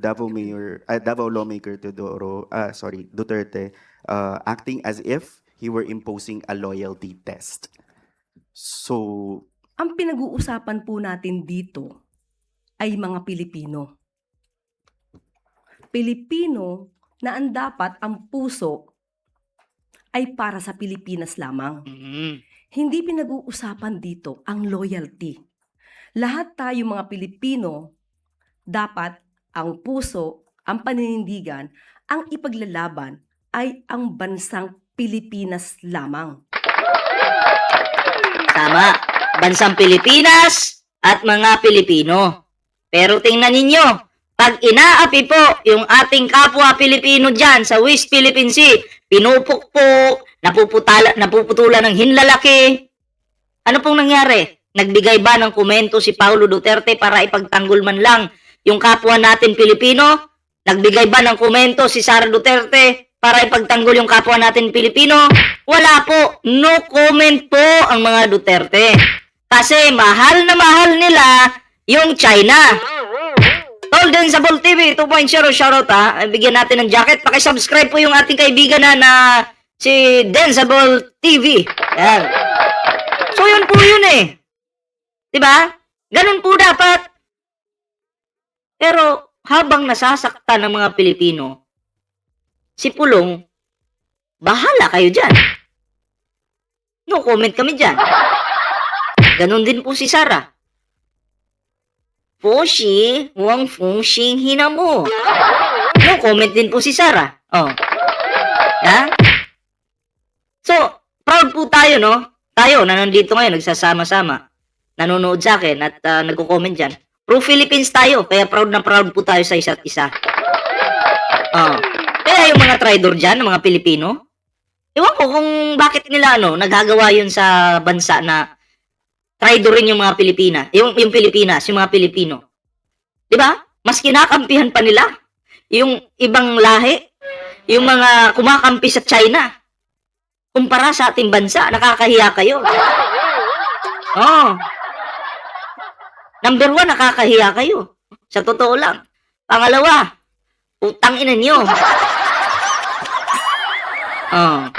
Davao lawmaker Duterte, acting as if he were imposing a loyalty test. So, Ang pinag-uusapan po natin dito ay mga Pilipino. Pilipino na ang dapat ang puso ay para sa Pilipinas lamang. Hindi pinag-uusapan dito ang loyalty. Lahat tayo mga Pilipino, dapat ang puso, ang paninindigan, ang ipaglalaban ay ang bansang Pilipinas lamang. Tama. Bansang Pilipinas at mga Pilipino. Pero tingnan ninyo, pag inaapi po yung ating kapwa Pilipino dyan sa West Philippine Sea, pinupukpok, napuputulan ng hinlalaki. Ano pong nangyari? Nagbigay ba ng komento si Paulo Duterte para ipagtanggol man lang yung kapwa natin Pilipino? Nagbigay ba ng komento si Sara Duterte para ipagtanggol yung kapwa natin Pilipino? Wala po. No comment po ang mga Duterte. Kasi mahal na mahal nila yung China. Tol, Densable TV 2.0, shoutout ha. Bigyan natin ng jacket. Pakisubscribe po yung ating kaibigan na si Densable TV. Yan. So yun po yun eh. Diba? Ganun po dapat. Pero habang nasasaktan ng mga Pilipino, si Pulong, bahala kayo dyan. No comment kami dyan. Ganon din po si Sara. Poshi, huwag fungshing hina mo. No comment din po si Sara. Oh. Ha? So, proud po tayo, no? Tayo na nandito ngayon, nagsasama-sama. Nanonood sa akin at nagko-comment dyan. Pro-Philippines tayo, kaya proud na proud po tayo sa isa't isa. Oh. Kaya yung mga traidor dyan, mga Pilipino, ewan ko kung bakit nila nagagawa yun sa bansa na traidor rin yung mga Pilipina, yung Pilipinas, yung mga Pilipino. 'Di ba? Mas kinakampihan pa nila yung ibang lahi, yung mga kumakampi sa China. Kumpara sa ating bansa, nakakahiya kayo. Oh. Number 1, nakakahiya kayo. Sa totoo lang. Pangalawa, utang ina niyo. Oh.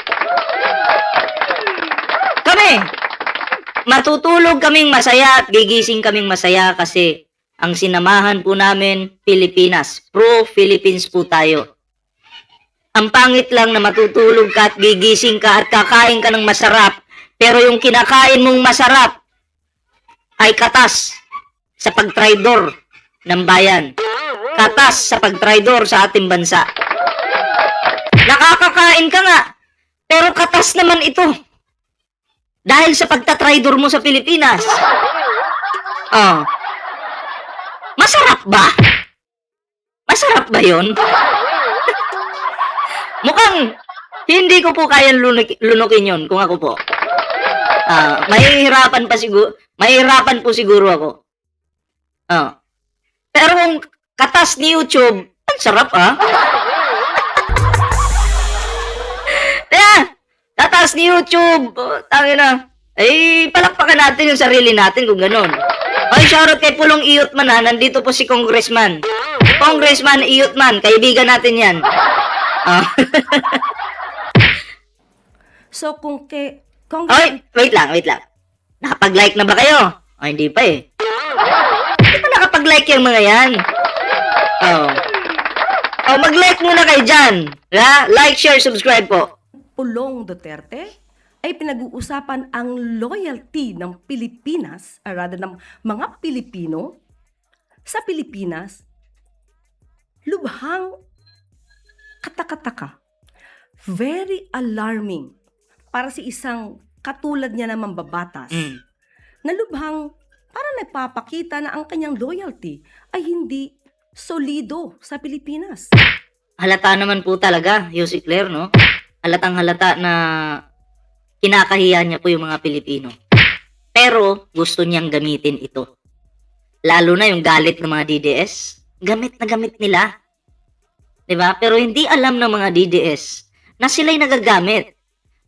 Matutulog kaming masaya at gigising kaming masaya kasi ang sinamahan po namin, Pilipinas. Pro-Philippines po tayo. Ang pangit lang na matutulog ka at gigising ka at kakain ka ng masarap, pero yung kinakain mong masarap ay katas sa pagtraidor ng bayan. Katas sa pagtraidor sa ating bansa. Nakakakain ka nga, pero katas naman ito. Dahil sa pagtatraidor mo sa Pilipinas. Oh. Masarap ba? Masarap ba yun? Mukhang hindi ko po kayang lunukin yun kung ako po. Mahihirapan po siguro ako. Oh. Pero kung katas ni YouTube, ang sarap Tatas ni YouTube. Tangin na. Ay, palakpakan natin yung sarili natin kung ganun. Ay, shoutout kay Pulong Iyotman nandito po si Congressman. Congressman Iyotman, kaibigan natin yan. So kung Ay, wait lang. Nakapag-like na ba kayo? Ay, hindi pa eh. Hindi pa nakapag-like yung mga yan. Mag-like muna kayo dyan. Like, share, subscribe po. Pulong Duterte ay pinag-uusapan ang loyalty ng Pilipinas, or rather ng mga Pilipino sa Pilipinas, lubhang katakataka. Very alarming para sa isang katulad niya na mambabatas na lubhang parang nagpapakita na ang kanyang loyalty ay hindi solido sa Pilipinas. Halata naman po talaga, Yossi Claire, no? Halatang halata na kinakahiya niya po yung mga Pilipino. Pero gusto niyang gamitin ito. Lalo na yung galit ng mga DDS. Gamit na gamit nila. 'Di ba? Pero hindi alam ng mga DDS na sila'y nagagamit.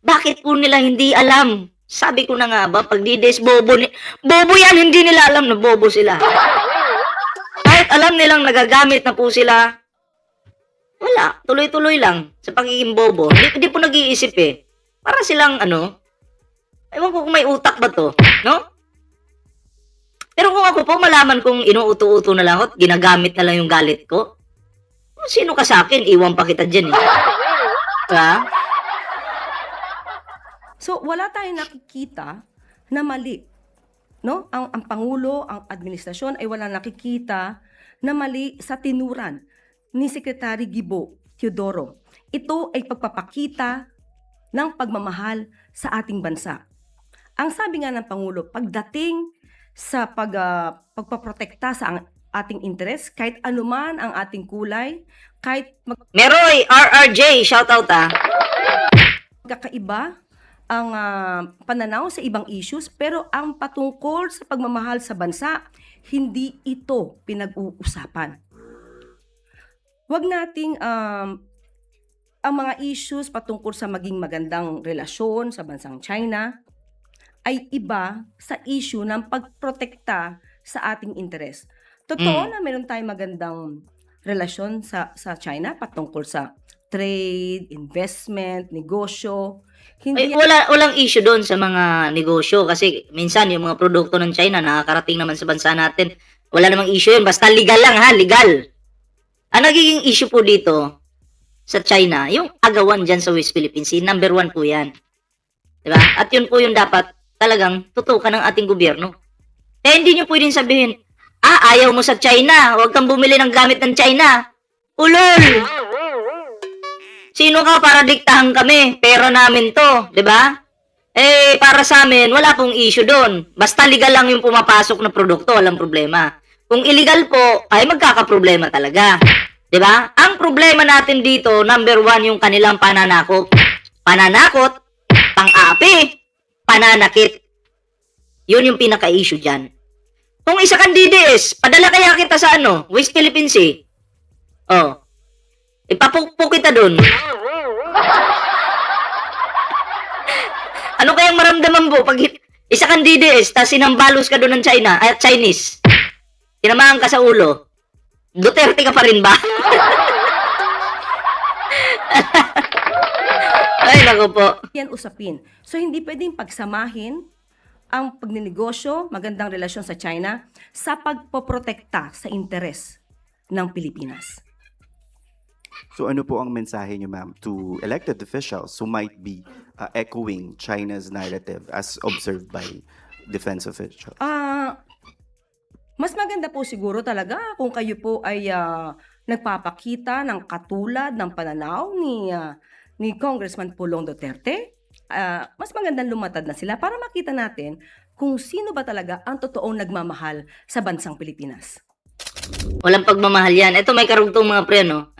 Bakit po nila hindi alam? Sabi ko na nga ba, pag DDS bobo yan, hindi nila alam na bobo sila. Kahit Kahit alam nilang nagagamit na po sila, wala, tuloy-tuloy lang sa pagiging bobo. Hindi po nag-iisip eh. Para silang ewan ko kung may utak ba to, no? Pero kung ako po malaman kung inuuto-uto na lang ako at ginagamit na lang yung galit ko, sino ka sa akin? Iwan pa kita dyan eh. Diba? So, wala tayong nakikita na mali. No? Ang Pangulo, ang administrasyon ay wala nakikita na mali sa tinuran ni Secretary Gibo Teodoro. Ito ay pagpapakita ng pagmamahal sa ating bansa. Ang sabi nga ng Pangulo, pagdating sa pagpaprotekta sa ating interes, kahit anuman ang ating kulay, kahit Meroy, RRJ, shoutout magkakaiba ang pananaw sa ibang issues, pero ang patungkol sa pagmamahal sa bansa, hindi ito pinag-uusapan. Huwag nating ang mga issues patungkol sa maging magandang relasyon sa bansang China ay iba sa issue ng pagprotekta sa ating interes. Totoo na meron tayong magandang relasyon sa China patungkol sa trade, investment, negosyo. Ay, Hindi walang issue doon sa mga negosyo kasi minsan yung mga produkto ng China nakakarating naman sa bansa natin. Wala namang issue yun. Basta legal lang ha, legal. Ang nagiging issue po dito sa China, yung agawan dyan sa West Philippine Sea, number 1 po yan. Diba? At yun po yung dapat talagang tutukan ng ating gobyerno. Kaya hindi nyo pwedeng sabihin, ayaw mo sa China, huwag kang bumili ng gamit ng China. Ulol! Sino ka para diktahan kami? Pera namin to, 'di ba? Para sa amin, wala pong issue doon. Basta legal lang yung pumapasok na produkto, walang problema. Kung illegal po, ay magkakaproblema talaga. 'Di ba? Ang problema natin dito, number 1 yung kanilang pananakot. Pananakot, pang-api, pananakit. Yun yung pinaka-issue diyan. Kung isa kang DDS, padala kaya kita sa West Philippine Sea. Oh. Ipapukpok kita dun. Ano kayang maramdaman mo pag isa kang DDS tapos sinambalos ka doon ng China at Chinese? Tinamaan ka sa ulo. Duterte ka pa rin ba? Ay, naku po. yan usapin. So, hindi pwedeng pagsamahin ang pagninegosyo, magandang relasyon sa China, sa pagpoprotekta sa interes ng Pilipinas. So ano po ang mensahe niyo, ma'am, to elected officials who might be echoing China's narrative as observed by defense officials? Mas maganda po siguro talaga kung kayo po ay nagpapakita ng katulad ng pananaw ni Congressman Pulong Duterte. Mas magandang lumatad na sila para makita natin kung sino ba talaga ang totoong nagmamahal sa bansang Pilipinas. Walang pagmamahal yan. Ito may karugtong mga pre, no?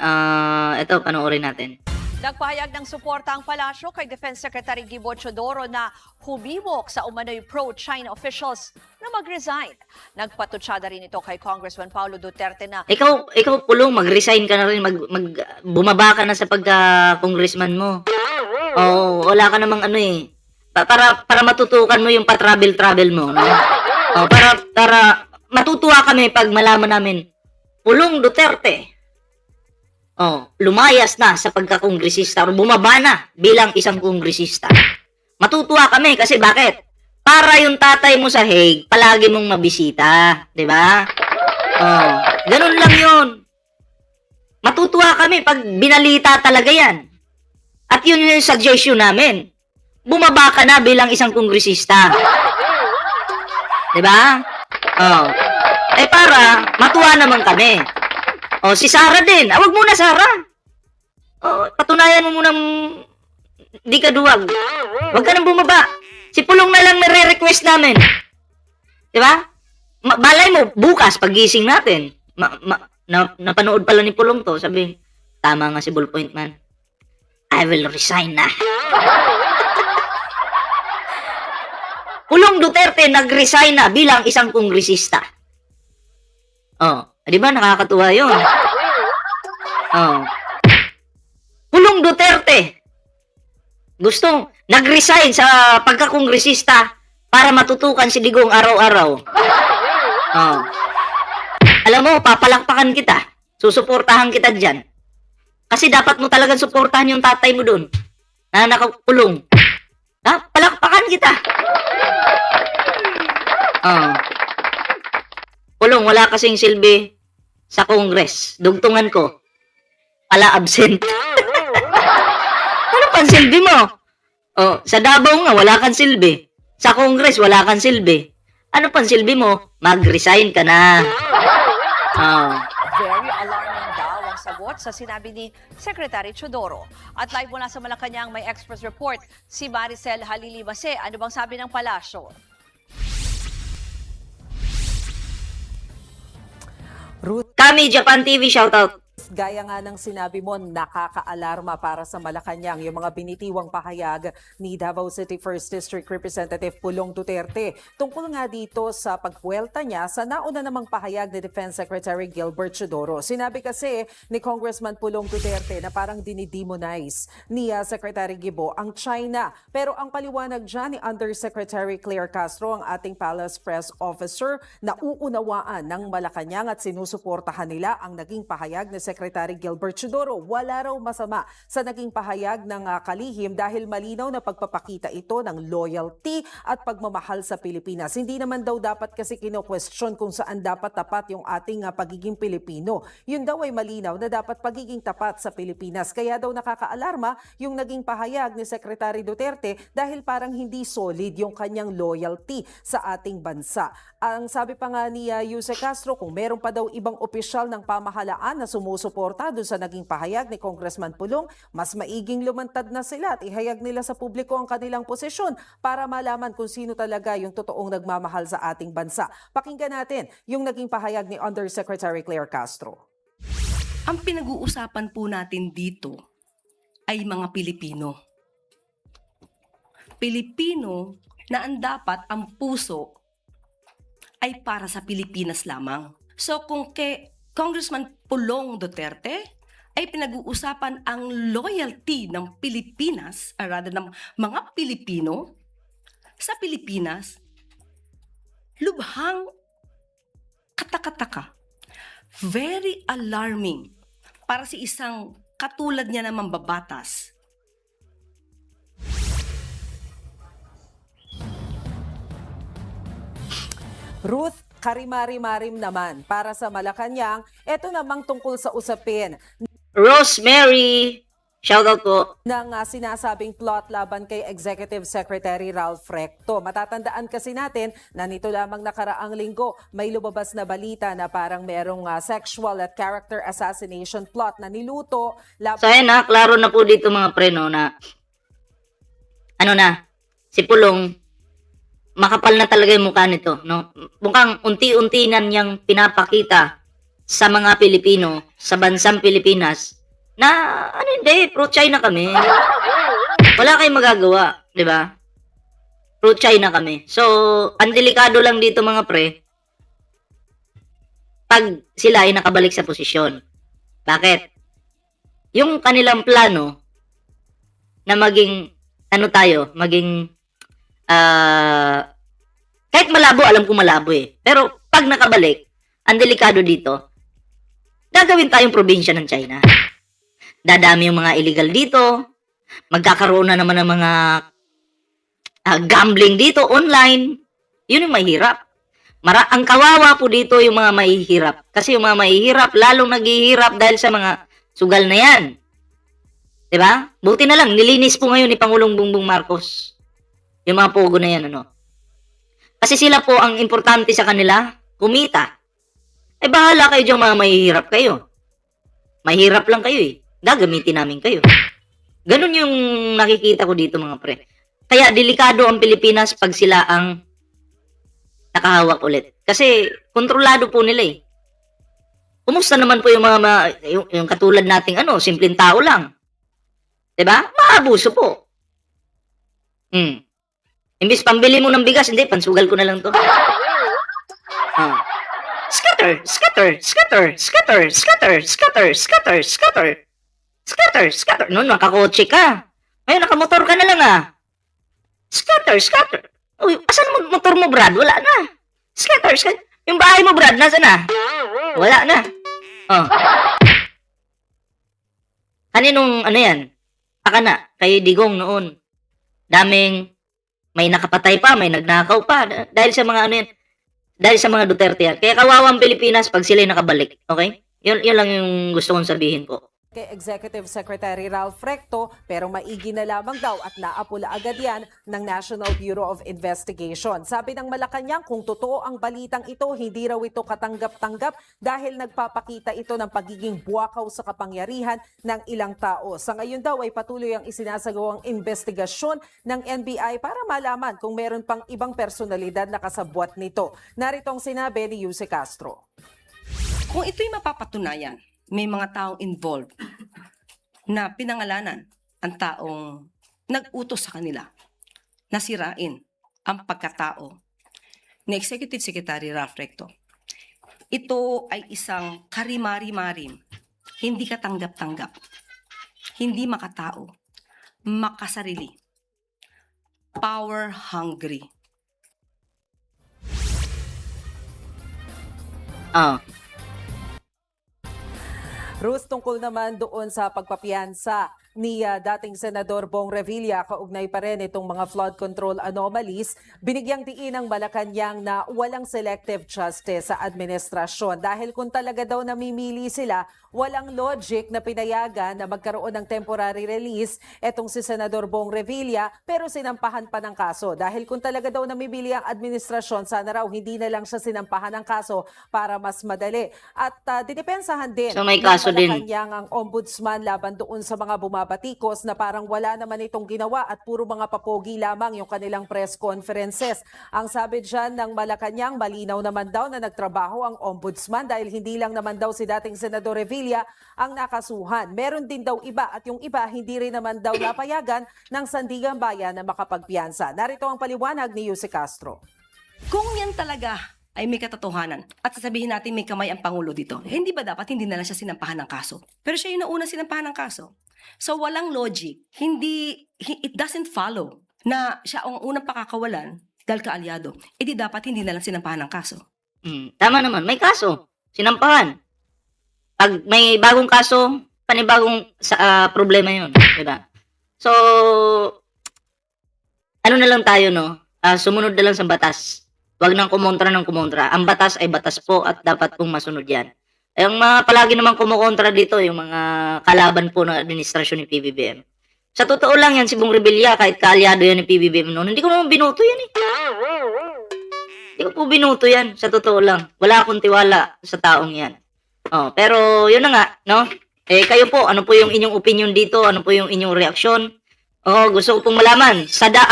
Ito, panoorin natin. Nagpahayag ng suporta ang palasyo kay Defense Secretary Gibo Teodoro na humimok sa umano'y pro-China officials na mag-resign. Nagpatutsada rin ito kay Congressman Paulo Duterte na Ikaw Pulong, mag-resign ka na rin, bumaba ka na sa pagka-congressman mo. Oh, wala ka namang para matutukan mo yung pa-travel mo, no? Oh, para matutuwa kami pag malaman namin, Pulong Duterte, lumayas na sa pagka-kongresista o bumaba na bilang isang kongresista. Matutuwa kami kasi bakit? Para yung tatay mo sa Hague, palagi mong mabisita. Diba? Ganun lang yun. Matutuwa kami pag binalita talaga yan. At yun yung suggestion namin. Bumaba ka na bilang isang kongresista. Diba? Para matuwa naman kami. Si Sara din. Wag muna, Sara. Patunayan mo munang di ka duwag. Wag ka nang bumaba. Si Pulong na lang nare-request namin. Diba? Balay mo, bukas, pagising natin. Napanood pala ni Pulong to. Sabi, tama nga si Ballpoint Man. I will resign na. Pulong Duterte nag-resign na bilang isang kongresista. Di ba nakakatuwa yun? Pulong Duterte gustong nag-resign sa pagka-kongresista para matutukan si Digong araw-araw. Alam mo, papalakpakan kita. Susuportahan kita dyan. Kasi dapat mo talagang suportahan yung tatay mo dun na nakakulong. Ha? Palakpakan kita. Kulong, wala kasing silbi sa Congress. Dugtungan ko. Pala absent. Ano pang silbi mo? Sa Davao nga, wala kang silbi. Sa Congress, wala kang silbi. Ano pang silbi mo? Mag-resign ka na. Very alarming daw ang sagot sa sinabi ni Secretary Chodoro. At live mula sa Malacanang may Express Report si Maricel Halilimase. Ano bang sabi ng palasyo? Ruth, Kami, Japan TV, shoutout. gaya nga ng sinabi mo, nakaka-alarma para sa Malacanang yung mga binitiwang pahayag ni Davao City 1st District Representative Pulong Duterte. Tungkol nga dito sa pagpuwelta niya sa nauna namang pahayag ni Defense Secretary Gilbert Chodoro. Sinabi kasi ni Congressman Pulong Duterte na parang dinidemonize ni Secretary Gibo ang China. Pero ang paliwanag dyan ni Undersecretary Claire Castro, ang ating Palace Press Officer, na uunawaan ng Malacanang at sinusuportahan nila ang naging pahayag ni Secretary Gilbert Chodoro. Wala raw masama sa naging pahayag ng kalihim dahil malinaw na pagpapakita ito ng loyalty at pagmamahal sa Pilipinas. Hindi naman daw dapat kasi kino-question kung saan dapat tapat yung ating pagiging Pilipino. Yun daw ay malinaw na dapat pagiging tapat sa Pilipinas. Kaya daw nakakaalarma yung naging pahayag ni Secretary Duterte dahil parang hindi solid yung kanyang loyalty sa ating bansa. Ang sabi pa nga ni Yuse Castro, kung meron pa daw ibang opisyal ng pamahalaan na sumusuporta doon sa naging pahayag ni Congressman Pulong, mas maiging lumantad na sila at ihayag nila sa publiko ang kanilang posisyon para malaman kung sino talaga yung totoong nagmamahal sa ating bansa. Pakinggan natin yung naging pahayag ni Undersecretary Claire Castro. Ang pinag-uusapan po natin dito ay mga Pilipino. Pilipino na ang dapat ang puso ay para sa Pilipinas lamang. So kung kay Congressman Pulong Duterte ay pinag-uusapan ang loyalty ng Pilipinas, or rather ng mga Pilipino sa Pilipinas, lubhang katakataka. Very alarming para si isang katulad niya na mambabatas. Ruth, karimari-marim naman para sa Malacanang, ito namang tungkol sa usapin Rosemary, shoutout po. ng sinasabing plot laban kay Executive Secretary Ralph Recto. Matatandaan kasi natin na nito lamang nakaraang linggo may lumabas na balita na parang merong sexual at character assassination plot na niluto laban So ayan na, klaro na po dito mga pre, no, na si Pulong, makapal na talaga yung mukha nito, no? Mukhang unti-unti na niyang pinapakita sa mga Pilipino, sa bansang Pilipinas, na hindi, pro-China kami. Wala kayong magagawa, di ba? Pro-China kami. So, ang delikado lang dito mga pre, pag sila ay nakabalik sa posisyon. Bakit? Yung kanilang plano na maging, kahit malabo, alam ko malabo eh. Pero pag nakabalik, ang delikado dito, gagawin tayong probinsya ng China. Dadami yung mga illegal dito, magkakaroon na naman ng mga gambling dito, online. Yun yung mahirap. Ang kawawa po dito yung mga mahihirap. Kasi yung mga mahihirap, lalong naghihirap dahil sa mga sugal na yan. Diba? Buti na lang, nilinis po ngayon ni Pangulong Bongbong Marcos. Yung mga pogo na yan, Kasi sila po, ang importante sa kanila, kumita. Eh, bahala kayo dyan mga mahihirap kayo. Mahirap lang kayo eh. Gagamitin namin kayo. Ganun yung nakikita ko dito mga pre. Kaya delikado ang Pilipinas pag sila ang nakahawak ulit. Kasi kontrolado po nila eh. Kumusta naman po yung yung katulad nating simpleng tao lang. 'Di ba? Maabuso po. Imbis pambili mo ng bigas, hindi, pansugal ko na lang to. Scatter, scatter, scatter, scatter, scatter, scatter, scatter, scatter, scatter, scatter. No, nakakotse ka. Ngayon, nakamotor ka na lang Scatter, scatter. Uy, asan mo motor mo, Brad? Wala na. Scatter, scatter. Yung bahay mo, Brad, nasa na? Wala na. Oh. Kaninong, ano yan? Baka na, kay Digong noon. Daming, may nakapatay pa, may nagnakaw pa. Dahil sa mga ano yan. Dahil sa mga Duterte yan. Kaya kawawang Pilipinas pag sila'y nakabalik. Okay? Yun lang yung gusto kong sabihin po. Kay Executive Secretary Ralph Recto, pero maigi na lamang daw at naapula agad yan ng National Bureau of Investigation. Sabi ng Malacanang, kung totoo ang balitang ito, hindi raw ito katanggap-tanggap dahil nagpapakita ito ng pagiging buwakaw sa kapangyarihan ng ilang tao. Sa ngayon daw ay patuloy ang isinasagawang investigasyon ng NBI para malaman kung meron pang ibang personalidad na kasabwat nito. Narito ang sinabi ni Yuse Castro. Kung ito'y mapapatunayan, may mga taong involved na pinangalanan ang taong nag-utos sa kanila na sirain ang pagkatao ni Executive Secretary Ralph Recto. Ito ay isang karimari-marim, hindi katanggap-tanggap, hindi makatao, makasarili, power-hungry. Ah. Ruth, tungkol naman doon sa pagpapiyansa ni dating Senador Bong Revilla, kaugnay pa rin itong mga flood control anomalies, binigyang diin ng Malacanang na walang selective justice sa administrasyon. Dahil kung talaga daw namimili sila, walang logic na pinayagan na magkaroon ng temporary release etong si Senador Bong Revilla, pero sinampahan pa ng kaso. Dahil kung talaga daw namimili ang administrasyon, sana raw hindi na lang siya sinampahan ng kaso para mas madali. At didepensahan din So, may kaso din. Malacanang ang ombudsman laban doon sa mga bumabatikos na parang wala naman itong ginawa at puro mga papogi lamang yung kanilang press conferences. Ang sabi dyan ng Malacanang, malinaw naman daw na nagtrabaho ang ombudsman dahil hindi lang naman daw si dating Senador Revilla ang nakasuhan. Meron din daw iba at yung iba hindi rin naman daw napayagan ng Sandigang Bayan na makapagpiyansa. Narito ang paliwanag ni Yuse Castro. Kung yan talaga ay may katotohanan at sasabihin natin may kamay ang Pangulo dito, hindi ba dapat hindi na lang siya sinampahan ng kaso? Pero siya yung nauna sinampahan ng kaso. So walang logic, it doesn't follow na siya ang unang pakakawalan dahil kaalyado. E di dapat hindi na lang sinampahan ng kaso. Tama naman, may kaso. Sinampahan. Pag may bagong kaso, panibagong problema yun. Diba? So, ano na lang tayo, no? Sumunod na lang sa batas. Huwag nang kumontra ng kumontra. Ang batas ay batas po at dapat pong masunod yan. Yung mga palagi naman kumukontra dito, yung mga kalaban po ng administrasyon ni PBBM. Sa totoo lang yan, si Bong Revilla, kahit kaalyado yan ni PBBM noon, hindi ko naman binuto yan eh. Hindi ko po binuto yan, sa totoo lang. Wala akong tiwala sa taong yan. Oh, pero yun na nga, no? Kayo po, ano po yung inyong opinion dito? Ano po yung inyong reaksyon? Oh, gusto ko pong malaman. Sada,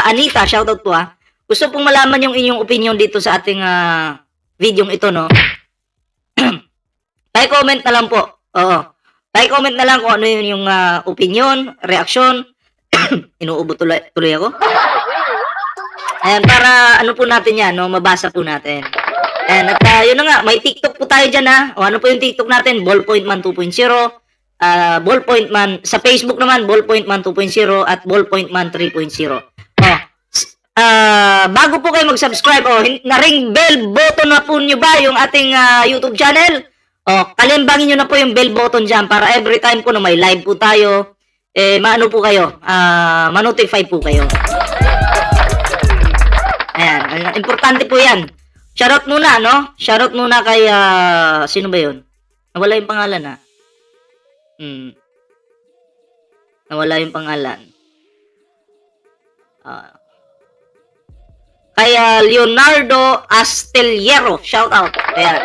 Anita, shoutout po ha. Gusto pong malaman yung inyong opinion dito sa ating video ito, no? Pa-comment na lang po. Oo. Pa-comment na lang kung ano yun yung opinion, reaksyon. Inuubo tuloy ako. Ayan, para ano po natin yan, no? Mabasa po natin. Ayan, at yun na nga, may TikTok po tayo dyan, ha? O ano po yung TikTok natin? Ballpointman 2.0. Ballpointman, sa Facebook naman, Ballpointman 2.0 at Ballpointman 3.0. Bago po kayo mag-subscribe, na-ring bell button na po nyo ba yung ating YouTube channel? Kalimbangin nyo na po yung bell button dyan para every time po na may live po tayo, maano po kayo, ma-notify po kayo. Ayan, importante po yan. Shoutout muna, no? Shoutout muna kay, sino ba yun? Nawala yung pangalan, ha? Nawala yung pangalan. Kay Leonardo Astillero, shout out. Ayan.